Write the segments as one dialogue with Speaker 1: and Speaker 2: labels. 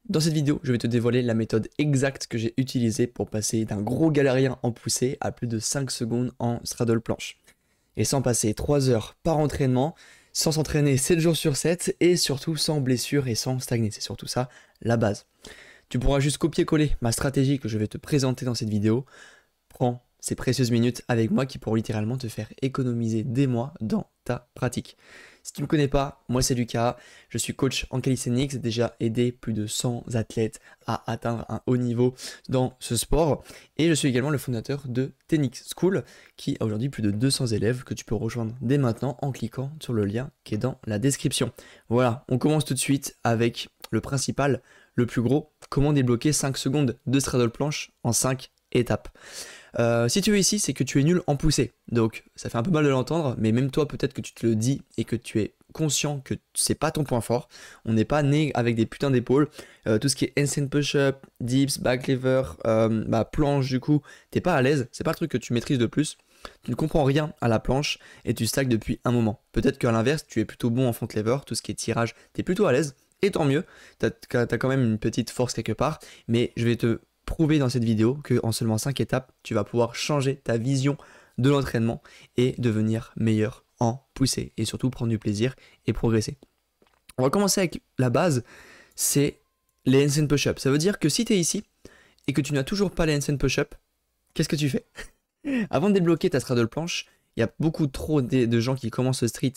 Speaker 1: Dans cette vidéo, je vais te dévoiler la méthode exacte que j'ai utilisée pour passer d'un gros galérien en poussée à plus de 5 secondes en straddle planche. Et sans passer 3 heures par entraînement, sans s'entraîner 7 jours sur 7 et surtout sans blessure et sans stagner. C'est surtout ça la base. Tu pourras juste copier-coller ma stratégie que je vais te présenter dans cette vidéo. Prends ces précieuses minutes avec moi qui pourront littéralement te faire économiser des mois dans ta pratique. Si tu ne me connais pas, moi c'est Lucas, je suis coach en calisthenics, j'ai déjà aidé plus de 100 athlètes à atteindre un haut niveau dans ce sport et je suis également le fondateur de Tenix School qui a aujourd'hui plus de 200 élèves que tu peux rejoindre dès maintenant en cliquant sur le lien qui est dans la description. Voilà, on commence tout de suite avec le principal, le plus gros, comment débloquer 5 secondes de straddle planche en 5 étapes. Si tu es ici, c'est que tu es nul en poussée. Donc ça fait un peu mal de l'entendre, mais même toi peut-être que tu te le dis et que tu es conscient que c'est pas ton point fort. On n'est pas né avec des putains d'épaules. Tout ce qui est handstand push-up, dips, back lever, planche du coup, t'es pas à l'aise. C'est pas le truc que tu maîtrises de plus. Tu ne comprends rien à la planche et tu stagnes depuis un moment. Peut-être qu'à l'inverse, tu es plutôt bon en front lever, tout ce qui est tirage, t'es plutôt à l'aise. Et tant mieux, t'as quand même une petite force quelque part, mais je vais te prouver dans cette vidéo qu'en seulement 5 étapes, tu vas pouvoir changer ta vision de l'entraînement et devenir meilleur en poussée et surtout prendre du plaisir et progresser. On va commencer avec la base, c'est les handstand push-up. Ça veut dire que si tu es ici et que tu n'as toujours pas les handstand push-up, qu'est-ce que tu fais? Avant de débloquer ta straddle planche, il y a beaucoup trop de gens qui commencent le street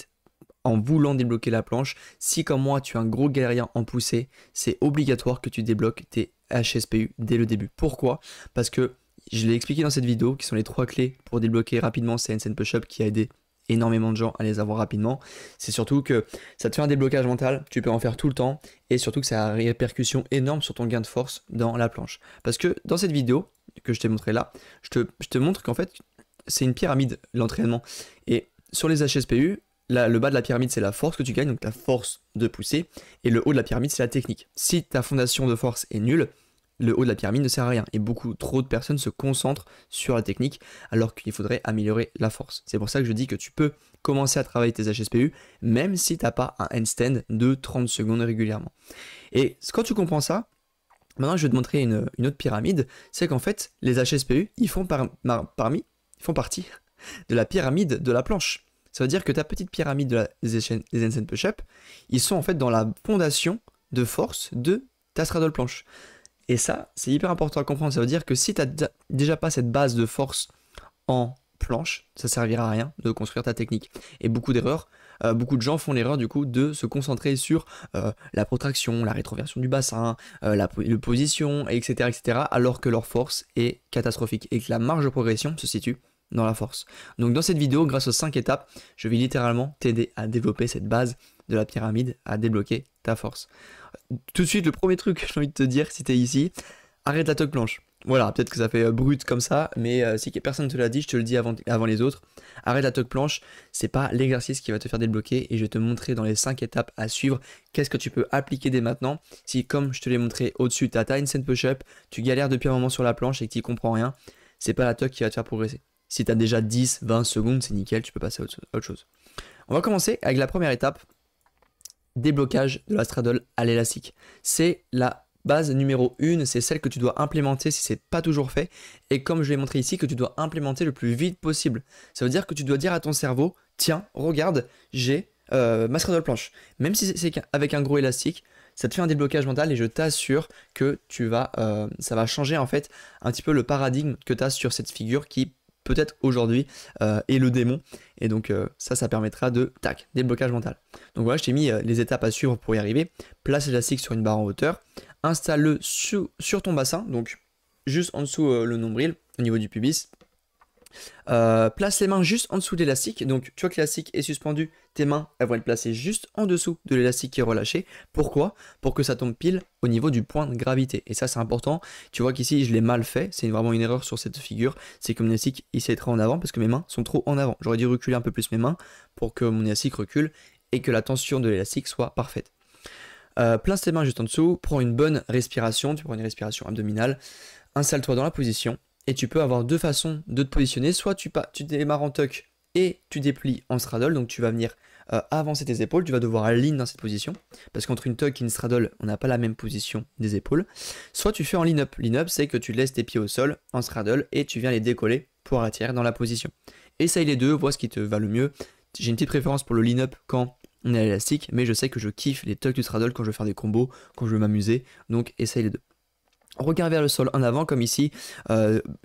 Speaker 1: en voulant débloquer la planche. Si comme moi tu es un gros galérien en poussée, c'est obligatoire que tu débloques tes HSPU dès le début. Pourquoi? Parce que je l'ai expliqué dans cette vidéo, qui sont les 3 clés pour débloquer rapidement ces handstand push-up qui a aidé énormément de gens à les avoir rapidement. C'est surtout que ça te fait un déblocage mental, tu peux en faire tout le temps et surtout que ça a une répercussion énorme sur ton gain de force dans la planche. Parce que dans cette vidéo que je t'ai montré là, je te montre qu'en fait c'est une pyramide l'entraînement et sur les HSPU, le bas de la pyramide, c'est la force que tu gagnes, donc ta force de pousser, et le haut de la pyramide, c'est la technique. Si ta fondation de force est nulle, le haut de la pyramide ne sert à rien. Et beaucoup trop de personnes se concentrent sur la technique, alors qu'il faudrait améliorer la force. C'est pour ça que je dis que tu peux commencer à travailler tes HSPU, même si tu n'as pas un handstand de 30 secondes régulièrement. Et quand tu comprends ça, maintenant je vais te montrer une autre pyramide, c'est qu'en fait, les HSPU, ils font partie de la pyramide de la planche. Ça veut dire que ta petite pyramide des handstand push-up, ils sont en fait dans la fondation de force de ta straddle planche. Et ça, c'est hyper important à comprendre. Ça veut dire que si tu n'as déjà pas cette base de force en planche, ça ne servira à rien de construire ta technique. Et beaucoup de gens font l'erreur du coup de se concentrer sur la protraction, la rétroversion du bassin, la position, etc., alors que leur force est catastrophique et que la marge de progression se situe dans la force. Donc dans cette vidéo, grâce aux 5 étapes, je vais littéralement t'aider à développer cette base de la pyramide, à débloquer ta force. Tout de suite, le premier truc que j'ai envie de te dire, si tu es ici, arrête la tuck planche. Voilà, peut-être que ça fait brut comme ça, mais si personne ne te l'a dit, je te le dis avant les autres. Arrête la tuck planche, c'est pas l'exercice qui va te faire débloquer et je vais te montrer dans les 5 étapes à suivre qu'est-ce que tu peux appliquer dès maintenant. Si comme je te l'ai montré au-dessus, tu as ta handstand push-up, tu galères depuis un moment sur la planche et que tu n'y comprends rien, c'est pas la tuck qui va te faire progresser. Si tu as déjà 10, 20 secondes, c'est nickel, tu peux passer à autre chose. On va commencer avec la première étape, déblocage de la straddle à l'élastique. C'est la base numéro 1, c'est celle que tu dois implémenter si ce n'est pas toujours fait. Et comme je l'ai montré ici, que tu dois implémenter le plus vite possible. Ça veut dire que tu dois dire à ton cerveau, tiens, regarde, j'ai ma straddle planche. Même si c'est avec un gros élastique, ça te fait un déblocage mental et je t'assure que ça va changer en fait un petit peu le paradigme que tu as sur cette figure qui peut-être aujourd'hui est le démon et donc ça permettra de déblocage mental. Donc voilà, je t'ai mis les étapes à suivre pour y arriver. Place l'élastique sur une barre en hauteur, installe-le sur ton bassin, donc juste en dessous le nombril au niveau du pubis. Place les mains juste en dessous de l'élastique, donc tu vois que l'élastique est suspendu, tes mains elles vont être placées juste en dessous de l'élastique qui est relâché. Pourquoi? Pour que ça tombe pile au niveau du point de gravité, et ça c'est important. Tu vois qu'ici je l'ai mal fait, c'est vraiment une erreur sur cette figure, c'est que mon élastique il s'est trop en avant parce que mes mains sont trop en avant. J'aurais dû reculer un peu plus mes mains pour que mon élastique recule et que la tension de l'élastique soit parfaite. Place tes mains juste en dessous, prends une bonne respiration, tu prends une respiration abdominale, installe-toi dans la position. Et tu peux avoir deux façons de te positionner, soit tu démarres en tuck et tu déplies en straddle, donc tu vas venir avancer tes épaules, tu vas devoir aligner dans cette position, parce qu'entre une tuck et une straddle, on n'a pas la même position des épaules. Soit tu fais en lean-up. Lean-up, c'est que tu laisses tes pieds au sol en straddle et tu viens les décoller pour attirer dans la position. Essaye les deux, vois ce qui te va le mieux. J'ai une petite préférence pour le lean-up quand on est à l'élastique, mais je sais que je kiffe les tucks du straddle quand je veux faire des combos, quand je veux m'amuser, donc essaye les deux. Regarde vers le sol en avant comme ici,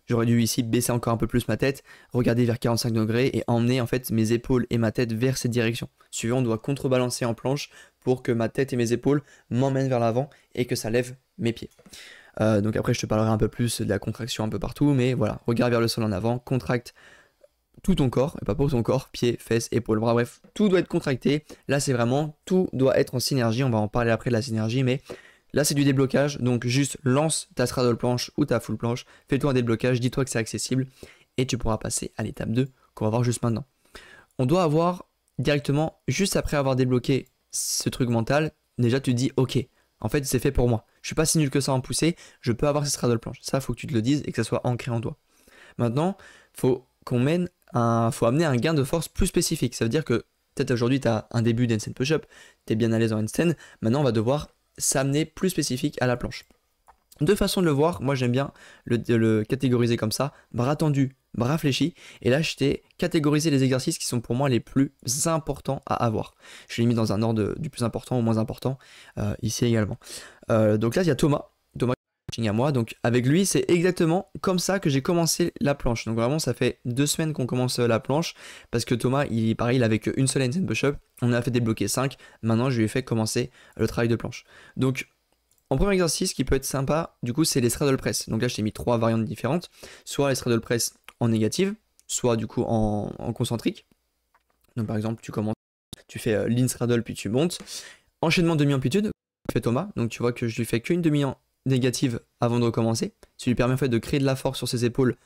Speaker 1: j'aurais dû ici baisser encore un peu plus ma tête, regarder vers 45 degrés et emmener en fait mes épaules et ma tête vers cette direction. Suivant, on doit contrebalancer en planche pour que ma tête et mes épaules m'emmènent vers l'avant et que ça lève mes pieds. Donc après je te parlerai un peu plus de la contraction un peu partout, mais voilà, regarde vers le sol en avant, contracte tout ton corps, et pas pour ton corps, pieds, fesses, épaules, bras, bref, tout doit être contracté. Là c'est vraiment, tout doit être en synergie, on va en parler après de la synergie, mais là c'est du déblocage, donc juste lance ta straddle planche ou ta full planche, fais-toi un déblocage, dis-toi que c'est accessible, et tu pourras passer à l'étape 2 qu'on va voir juste maintenant. On doit avoir directement, juste après avoir débloqué ce truc mental, déjà tu te dis ok, en fait c'est fait pour moi, je suis pas si nul que ça en poussée, je peux avoir ces straddle planches, ça faut que tu te le dises et que ça soit ancré en toi. Maintenant, faut amener un gain de force plus spécifique, ça veut dire que peut-être aujourd'hui tu as un début d'handstand push-up, tu es bien à l'aise en handstand, maintenant on va devoir s'amener plus spécifique à la planche. Deux façons de le voir, moi j'aime bien le catégoriser comme ça, bras tendus, bras fléchis, et là je t'ai catégorisé les exercices qui sont pour moi les plus importants à avoir. Je l'ai mis dans un ordre du plus important au moins important, ici également. Donc là il y a Thomas à moi, donc avec lui c'est exactement comme ça que j'ai commencé la planche. Donc vraiment ça fait 2 semaines qu'on commence la planche, parce que Thomas il avait qu'une seule handstand push-up, on a fait débloquer 5, maintenant je lui ai fait commencer le travail de planche. Donc en premier exercice qui peut être sympa, du coup c'est les straddle press. Donc là je t'ai mis 3 variantes différentes, soit les straddle press en négative, soit du coup en concentrique. Donc par exemple tu fais lean straddle puis tu montes. Enchaînement demi-amplitude, fait Thomas, donc tu vois que je lui fais qu'une demi négative avant de recommencer. Ça lui permet en fait de créer de la force sur ses épaules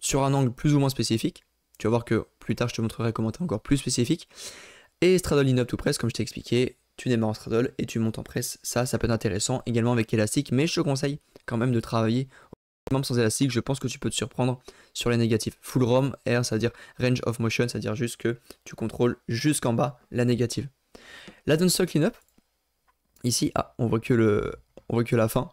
Speaker 1: sur un angle plus ou moins spécifique. Tu vas voir que plus tard je te montrerai comment être encore plus spécifique. Et straddle lean up to press, comme je t'ai expliqué, tu démarres en straddle et tu montes en press. Ça peut être intéressant également avec élastique, mais je te conseille quand même de travailler même sans élastique. Je pense que tu peux te surprendre sur les négatifs. Full ROM, R, c'est-à-dire range of motion, c'est-à-dire juste que tu contrôles jusqu'en bas la négative. La downstock clean up, ici, on voit que la fin.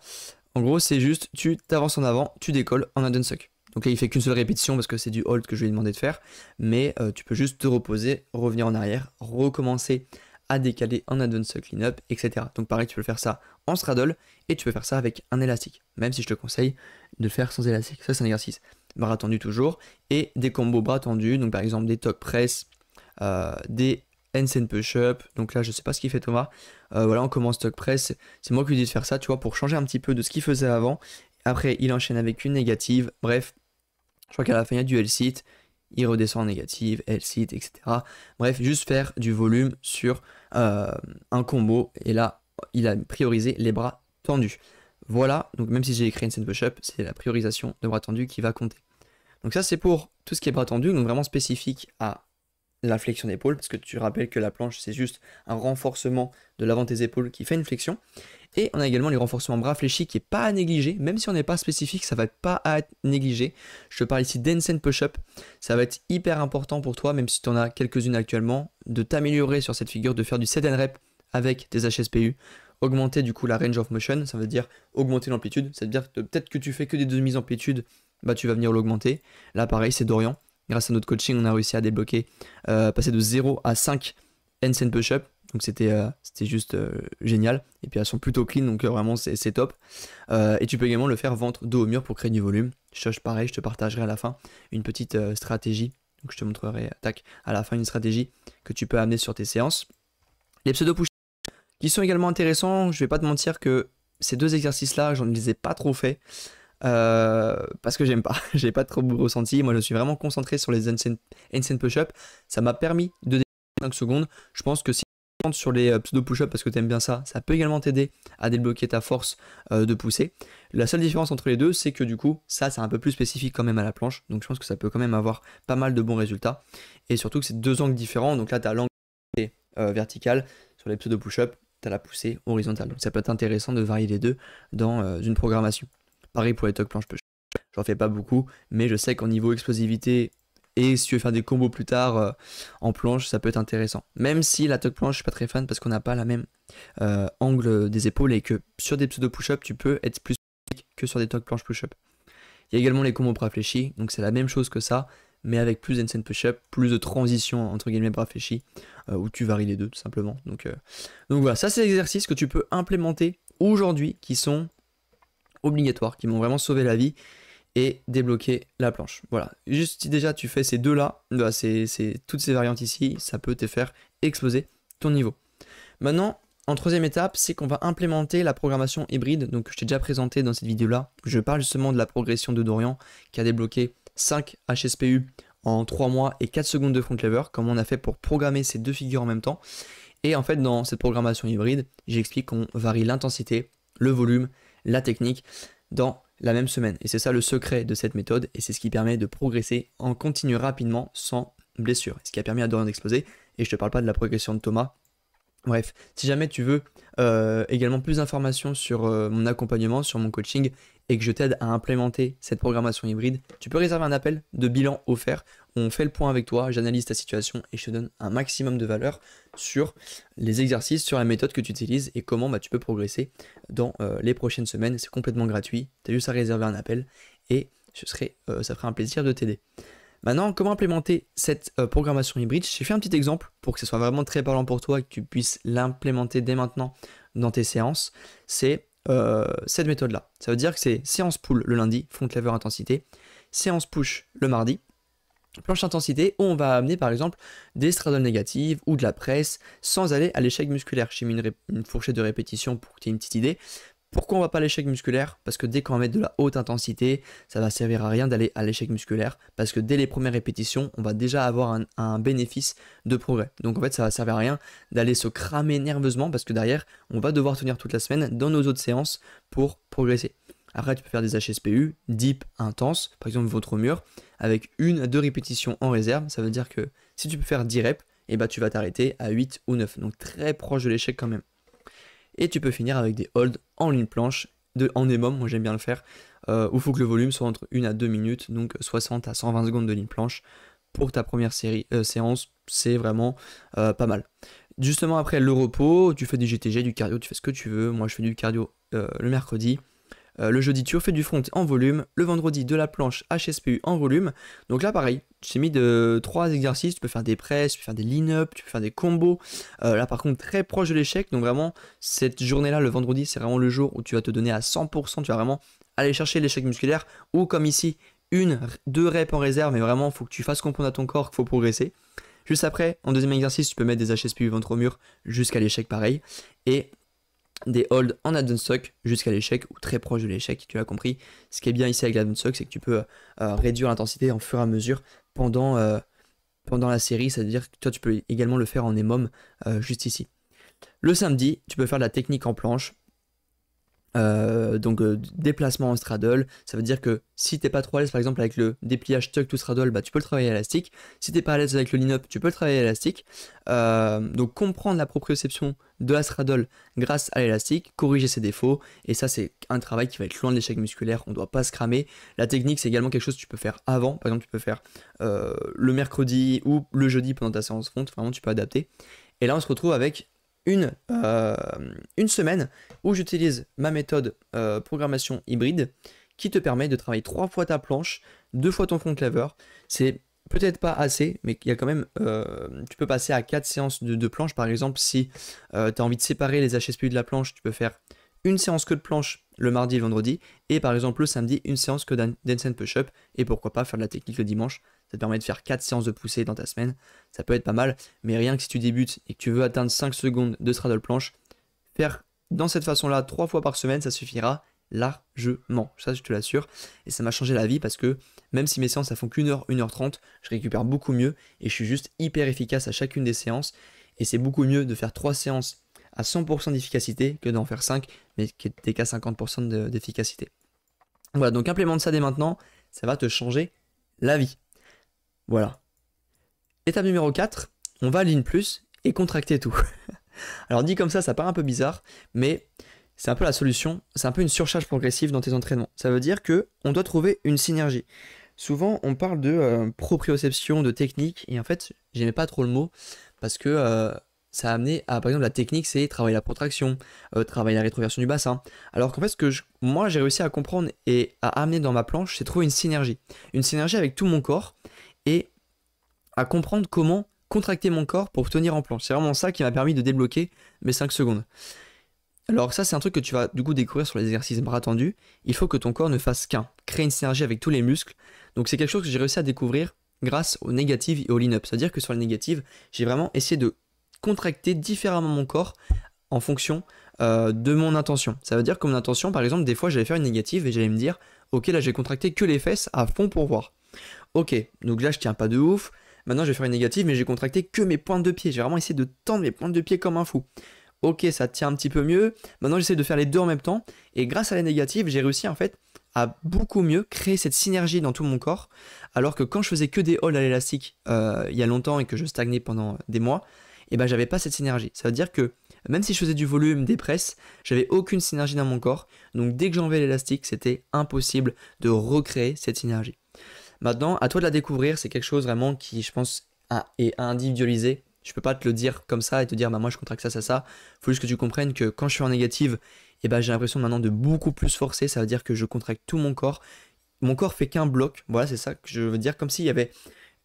Speaker 1: En gros, c'est juste, tu t'avances en avant, tu décolles en downstock. Donc là, il fait qu'une seule répétition parce que c'est du hold que je lui ai demandé de faire. Mais tu peux juste te reposer, revenir en arrière, recommencer à décaler en downstock clean-up, etc. Donc pareil, tu peux faire ça en straddle et tu peux faire ça avec un élastique. Même si je te conseille de le faire sans élastique. Ça, c'est un exercice. Bras tendus toujours. Et des combos bras tendus. Donc par exemple, des tuck press, des handstand push-up. Donc là, je sais pas ce qu'il fait Thomas. Voilà, on commence tuck press. C'est moi qui lui dis de faire ça, tu vois, pour changer un petit peu de ce qu'il faisait avant. Après, il enchaîne avec une négative. Bref, je crois qu'à la fin, il y a du L-sit. Il redescend en négative, L-sit, etc. Bref, juste faire du volume sur un combo. Et là, il a priorisé les bras tendus. Voilà, donc même si j'ai écrit une handstand push-up, c'est la priorisation de bras tendus qui va compter. Donc ça, c'est pour tout ce qui est bras tendus, donc vraiment spécifique à la flexion d'épaule, parce que tu rappelles que la planche, c'est juste un renforcement de l'avant de tes épaules qui fait une flexion. Et on a également les renforcements bras fléchis qui n'est pas à négliger, même si on n'est pas spécifique, ça va être pas à négliger. Je te parle ici d'handstand push-up, ça va être hyper important pour toi, même si tu en as quelques-unes actuellement, de t'améliorer sur cette figure, de faire du set and rep avec tes HSPU, augmenter du coup la range of motion, ça veut dire augmenter l'amplitude, c'est-à-dire que peut-être que tu fais que des demi-amplitudes, bah tu vas venir l'augmenter. Là pareil, c'est Dorian, grâce à notre coaching, on a réussi à débloquer, passer de 0 à 5 handstand push-up. Donc c'était juste génial. Et puis elles sont plutôt clean, donc vraiment c'est top. Et tu peux également le faire ventre dos au mur pour créer du volume. Pareil, je te partagerai à la fin une petite stratégie. Donc je te montrerai à la fin une stratégie que tu peux amener sur tes séances. Les pseudo-push qui sont également intéressants. Je vais pas te mentir que ces deux exercices-là, je ne les ai pas trop faits. Parce que j'aime pas. J'ai pas trop ressenti. Moi je suis vraiment concentré sur les handstand push-up. Ça m'a permis de 5 secondes. Je pense que si sur les pseudo push-up parce que tu aimes bien ça, ça peut également t'aider à débloquer ta force de pousser. La seule différence entre les deux, c'est que du coup, ça c'est un peu plus spécifique quand même à la planche, donc je pense que ça peut quand même avoir pas mal de bons résultats. Et surtout que c'est deux angles différents, donc là tu as l'angle vertical, sur les pseudo push-up, tu as la poussée horizontale. Donc ça peut être intéressant de varier les deux dans une programmation. Pareil pour les tuck planche push. J'en fais pas beaucoup, mais je sais qu'en niveau explosivité Et si tu veux faire des combos plus tard en planche, ça peut être intéressant. Même si la tuck planche, je suis pas très fan parce qu'on n'a pas la même angle des épaules et que sur des pseudo push-up, tu peux être plus que sur des tuck planche push-up. Il y a également les combos bras fléchis, donc c'est la même chose que ça, mais avec plus d'handstand push-up, plus de transition entre guillemets bras fléchis, où tu varies les deux tout simplement. Donc voilà, ça c'est des exercices que tu peux implémenter aujourd'hui, qui sont obligatoires, qui m'ont vraiment sauvé la vie et débloquer la planche. Voilà, juste si déjà tu fais ces deux-là, bah toutes ces variantes ici, ça peut te faire exploser ton niveau. Maintenant, en troisième étape, c'est qu'on va implémenter la programmation hybride, donc je t'ai déjà présenté dans cette vidéo-là. Je parle justement de la progression de Dorian, qui a débloqué 5 HSPU en 3 mois et 4 secondes de front lever, comme on a fait pour programmer ces deux figures en même temps. Et en fait, dans cette programmation hybride, j'explique qu'on varie l'intensité, le volume, la technique dans la même semaine. Et c'est ça le secret de cette méthode, et c'est ce qui permet de progresser en continu rapidement sans blessure. Ce qui a permis à Dorian d'exploser, et je te parle pas de la progression de Thomas. Bref, si jamais tu veux également plus d'informations sur mon accompagnement, sur mon coaching, et que je t'aide à implémenter cette programmation hybride, tu peux réserver un appel de bilan offert où on fait le point avec toi, j'analyse ta situation et je te donne un maximum de valeur sur les exercices, sur la méthode que tu utilises et comment tu peux progresser dans les prochaines semaines. C'est complètement gratuit, tu as juste à réserver un appel et ça ferait un plaisir de t'aider. Maintenant, comment implémenter cette programmation hybride? J'ai fait un petit exemple pour que ce soit vraiment très parlant pour toi et que tu puisses l'implémenter dès maintenant dans tes séances. C'est cette méthode-là. Ça veut dire que c'est séance pull le lundi, front lever intensité, séance push le mardi, planche intensité, où on va amener par exemple des straddles négatives ou de la presse sans aller à l'échec musculaire. J'ai mis une fourchette de répétition pour que tu aies une petite idée. Pourquoi on va pas à l'échec musculaire? Parce que dès qu'on va mettre de la haute intensité, ça va servir à rien d'aller à l'échec musculaire, parce que dès les premières répétitions, on va déjà avoir un bénéfice de progrès. Donc en fait, ça va servir à rien d'aller se cramer nerveusement, parce que derrière, on va devoir tenir toute la semaine dans nos autres séances pour progresser. Après, tu peux faire des HSPU, deep, intense, par exemple votre mur, avec 1 à 2 répétitions en réserve. Ça veut dire que si tu peux faire 10 reps, tu vas t'arrêter à 8 ou 9, donc très proche de l'échec quand même. Et tu peux finir avec des holds en ligne planche, en EMOM, moi j'aime bien le faire, où il faut que le volume soit entre 1 à 2 minutes, donc 60 à 120 secondes de ligne planche. Pour ta première séance, c'est vraiment pas mal. Justement après le repos, tu fais du GTG, du cardio, tu fais ce que tu veux. Moi je fais du cardio le mercredi. Le jeudi, tu refais du front en volume. Le vendredi, de la planche HSPU en volume. Donc là, pareil, j'ai mis 3 exercices. Tu peux faire des presses, tu peux faire des lean-up, tu peux faire des combos. Là, par contre, très proche de l'échec. Donc vraiment, cette journée-là, le vendredi, c'est vraiment le jour où tu vas te donner à 100%. Tu vas vraiment aller chercher l'échec musculaire. Ou comme ici, 2 reps en réserve. Mais vraiment, il faut que tu fasses comprendre à ton corps qu'il faut progresser. Juste après, en deuxième exercice, tu peux mettre des HSPU ventre au mur jusqu'à l'échec, pareil. Et des holds en advanced stock jusqu'à l'échec ou très proche de l'échec, tu l'as compris. Ce qui est bien ici avec l'advanced stock, c'est que tu peux réduire l'intensité en fur et à mesure pendant la série, c'est-à-dire que toi tu peux également le faire en EMOM juste ici. Le samedi, tu peux faire de la technique en planche. Déplacement en straddle, ça veut dire que si t'es pas trop à l'aise par exemple avec le dépliage tuck to straddle, tu peux le travailler à élastique. Si t'es pas à l'aise avec le lean-up, tu peux le travailler à élastique. Donc comprendre la proprioception de la straddle grâce à l'élastique, corriger ses défauts, et ça c'est un travail qui va être loin de l'échec musculaire, on doit pas se cramer. La technique c'est également quelque chose que tu peux faire avant, par exemple tu peux faire le mercredi ou le jeudi pendant ta séance front, vraiment tu peux adapter. Et là on se retrouve avec une semaine où j'utilise ma méthode programmation hybride qui te permet de travailler 3 fois ta planche, 2 fois ton front lever. C'est peut-être pas assez, mais il y a quand même, tu peux passer à 4 séances de planche. Par exemple, si tu as envie de séparer les HSPU de la planche, tu peux faire une séance que de planche le mardi et le vendredi, et par exemple le samedi, une séance que d'handstand push-up, et pourquoi pas faire de la technique le dimanche. Ça te permet de faire 4 séances de poussée dans ta semaine, ça peut être pas mal, mais rien que si tu débutes et que tu veux atteindre 5 secondes de straddle planche, faire dans cette façon-là 3 fois par semaine, ça suffira largement, ça je te l'assure, et ça m'a changé la vie parce que même si mes séances ça font qu'1 heure, 1h30, je récupère beaucoup mieux, et je suis juste hyper efficace à chacune des séances, et c'est beaucoup mieux de faire 3 séances à 100% d'efficacité que d'en faire 5, mais qui n'était qu'à 50% d'efficacité. Voilà, donc implémente ça dès maintenant, ça va te changer la vie. Voilà. Étape numéro 4, on va à Lean Plus et contracter tout. Alors dit comme ça paraît un peu bizarre, mais c'est un peu la solution, c'est un peu une surcharge progressive dans tes entraînements. Ça veut dire qu'on doit trouver une synergie. souvent on parle de proprioception, de technique, et en fait, j'aimais pas trop le mot parce que ça a amené à, par exemple, la technique, c'est travailler la protraction, travailler la rétroversion du bassin. Alors qu'en fait, moi j'ai réussi à comprendre et à amener dans ma planche, c'est trouver une synergie. Une synergie avec tout mon corps et à comprendre comment contracter mon corps pour tenir en planche. C'est vraiment ça qui m'a permis de débloquer mes 5 secondes. Alors ça, c'est un truc que tu vas du coup découvrir sur les exercices bras tendus. Il faut que ton corps ne fasse qu'un, créer une synergie avec tous les muscles. Donc c'est quelque chose que j'ai réussi à découvrir grâce aux négatives et aux lean-up. C'est-à-dire que sur les négatives, j'ai vraiment essayé de contracter différemment mon corps en fonction de mon intention. Ça veut dire que mon intention, par exemple, des fois j'allais faire une négative et j'allais me dire, ok, là j'ai contracté que les fesses à fond pour voir. Ok, donc là je tiens pas de ouf. Maintenant je vais faire une négative, mais j'ai contracté que mes pointes de pied. J'ai vraiment essayé de tendre mes pointes de pied comme un fou. Ok, ça tient un petit peu mieux. Maintenant, j'essaie de faire les deux en même temps. Et grâce à la négative, j'ai réussi en fait à beaucoup mieux créer cette synergie dans tout mon corps. Alors que quand je faisais que des holds à l'élastique il y a longtemps et que je stagnais pendant des mois, et ben j'avais pas cette synergie. Ça veut dire que même si je faisais du volume, des presses, j'avais aucune synergie dans mon corps. Donc dès que j'enlevais l'élastique, c'était impossible de recréer cette synergie. Maintenant, à toi de la découvrir. C'est quelque chose vraiment qui, je pense, est individualisé. Je peux pas te le dire comme ça et te dire bah moi je contracte ça, ça, ça. Faut juste que tu comprennes que quand je suis en négative, et ben j'ai l'impression maintenant de beaucoup plus forcer. Ça veut dire que je contracte tout mon corps. Mon corps fait qu'un bloc. Voilà, c'est ça que je veux dire. Comme s'il y avait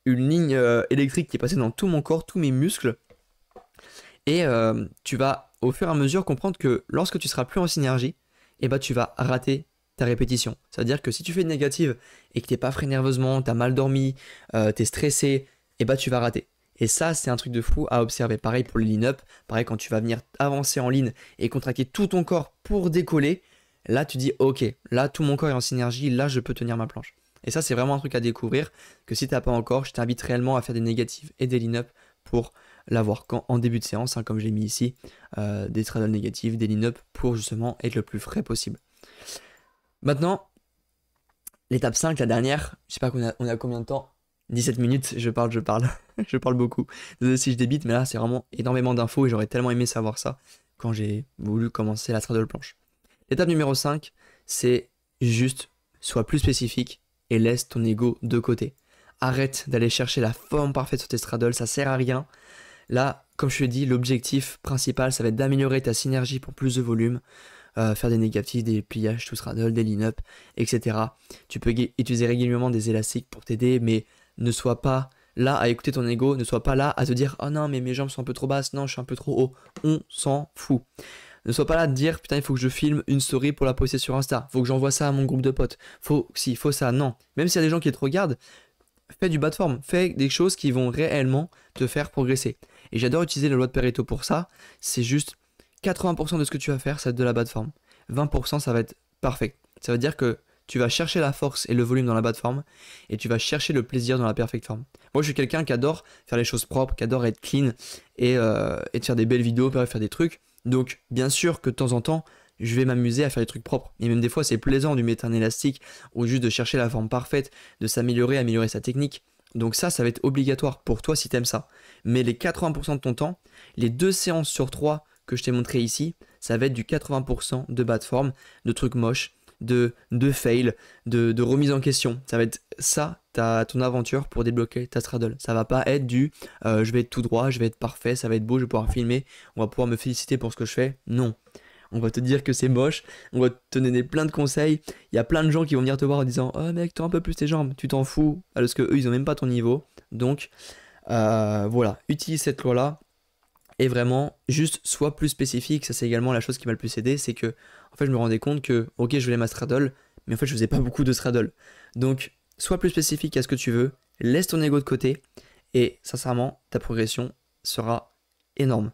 Speaker 1: une ligne électrique qui est passée dans tout mon corps, tous mes muscles. Et tu vas au fur et à mesure comprendre que lorsque tu seras plus en synergie, et ben tu vas rater ta répétition. Ça veut dire que si tu fais une négative et que t'es pas frais nerveusement, t'as mal dormi, t'es stressé, et ben tu vas rater. Et ça, c'est un truc de fou à observer. Pareil pour le lean-up. Pareil quand tu vas venir avancer en ligne et contracter tout ton corps pour décoller. Là, tu dis, ok, là, tout mon corps est en synergie. Là, je peux tenir ma planche. Et ça, c'est vraiment un truc à découvrir. Que si tu n'as pas encore, je t'invite réellement à faire des négatives et des lean-up pour l'avoir en début de séance, hein, comme je l'ai mis ici. Des straddles négatives, des lean-up pour justement être le plus frais possible. Maintenant, l'étape 5, la dernière. Je sais pas on a combien de temps. 17 minutes, je parle. Je parle beaucoup. Désolé si je débite, mais là, c'est vraiment énormément d'infos et j'aurais tellement aimé savoir ça quand j'ai voulu commencer la straddle planche. L'étape numéro 5, c'est juste, sois plus spécifique et laisse ton ego de côté. Arrête d'aller chercher la forme parfaite sur tes straddles, ça sert à rien. Là, comme je te l'ai dit, l'objectif principal, ça va être d'améliorer ta synergie pour plus de volume. Faire des négatives, des pliages tout straddle, des lean-up, etc. Tu peux utiliser régulièrement des élastiques pour t'aider, mais ne sois pas là à écouter ton ego, ne sois pas là à te dire oh non mais mes jambes sont un peu trop basses, non je suis un peu trop haut, on s'en fout. Ne sois pas là à te dire putain il faut que je filme une story pour la poster sur Insta, faut que j'envoie ça à mon groupe de potes, faut ça, non. Même s'il y a des gens qui te regardent, fais du bas de forme, fais des choses qui vont réellement te faire progresser. Et j'adore utiliser la loi de Pareto pour ça, c'est juste 80% de ce que tu vas faire ça va être de la bas de forme, 20% ça va être parfait. Ça veut dire que tu vas chercher la force et le volume dans la bas de forme et tu vas chercher le plaisir dans la perfect forme. Moi, je suis quelqu'un qui adore faire les choses propres, qui adore être clean et de faire des belles vidéos, faire des trucs. Donc, bien sûr que de temps en temps, je vais m'amuser à faire des trucs propres. Et même des fois, c'est plaisant de mettre un élastique ou juste de chercher la forme parfaite, de s'améliorer, améliorer sa technique. Donc ça va être obligatoire pour toi si t'aimes ça. Mais les 80% de ton temps, les 2 séances sur 3 que je t'ai montré ici, ça va être du 80% de bas de forme, de trucs moches, de fail, de remise en question. Ça va être ça, ton aventure pour débloquer ta straddle. Ça va pas être je vais être tout droit, je vais être parfait, ça va être beau, je vais pouvoir filmer, on va pouvoir me féliciter pour ce que je fais. Non. On va te dire que c'est moche, on va te donner plein de conseils. Il y a plein de gens qui vont venir te voir en disant oh mec, toi un peu plus tes jambes, tu t'en fous, parce que eux ils ont même pas ton niveau. Donc voilà, utilise cette loi là. Et vraiment, juste sois plus spécifique. Ça, c'est également la chose qui m'a le plus aidé. C'est que, en fait, je me rendais compte que, ok, je voulais ma straddle, mais en fait, je faisais pas beaucoup de straddle. Donc, sois plus spécifique à ce que tu veux. Laisse ton ego de côté. Et sincèrement, ta progression sera énorme.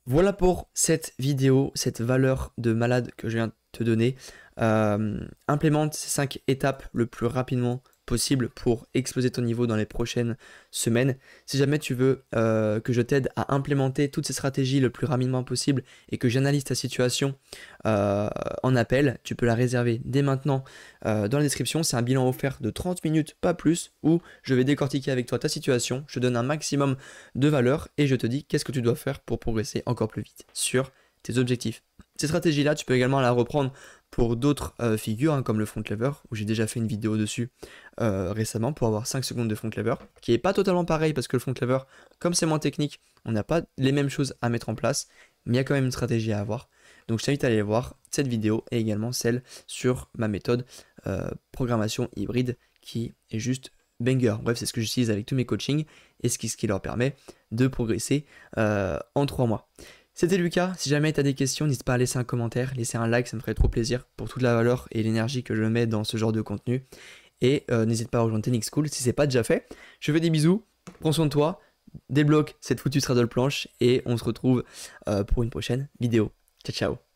Speaker 1: Voilà pour cette vidéo, cette valeur de malade que je viens de te donner. Implémente ces 5 étapes le plus rapidement possible pour exploser ton niveau dans les prochaines semaines. Si jamais tu veux que je t'aide à implémenter toutes ces stratégies le plus rapidement possible et que j'analyse ta situation en appel, tu peux la réserver dès maintenant dans la description. C'est un bilan offert de 30 minutes, pas plus, où je vais décortiquer avec toi ta situation, je te donne un maximum de valeur et je te dis qu'est-ce que tu dois faire pour progresser encore plus vite sur tes objectifs. Ces stratégies-là, tu peux également la reprendre pour d'autres figures, hein, comme le front lever, où j'ai déjà fait une vidéo dessus récemment pour avoir 5 secondes de front lever, qui est pas totalement pareil parce que le front lever, comme c'est moins technique, on n'a pas les mêmes choses à mettre en place, mais il y a quand même une stratégie à avoir. Donc je t'invite à aller voir cette vidéo et également celle sur ma méthode programmation hybride qui est juste banger. Bref, c'est ce que j'utilise avec tous mes coachings et ce qui leur permet de progresser en 3 mois. C'était Lucas, si jamais tu as des questions, n'hésite pas à laisser un commentaire, laisser un like, ça me ferait trop plaisir pour toute la valeur et l'énergie que je mets dans ce genre de contenu. Et n'hésite pas à rejoindre Technique School si c'est pas déjà fait. Je fais des bisous, prends soin de toi, débloque cette foutue straddle planche et on se retrouve pour une prochaine vidéo. Ciao ciao.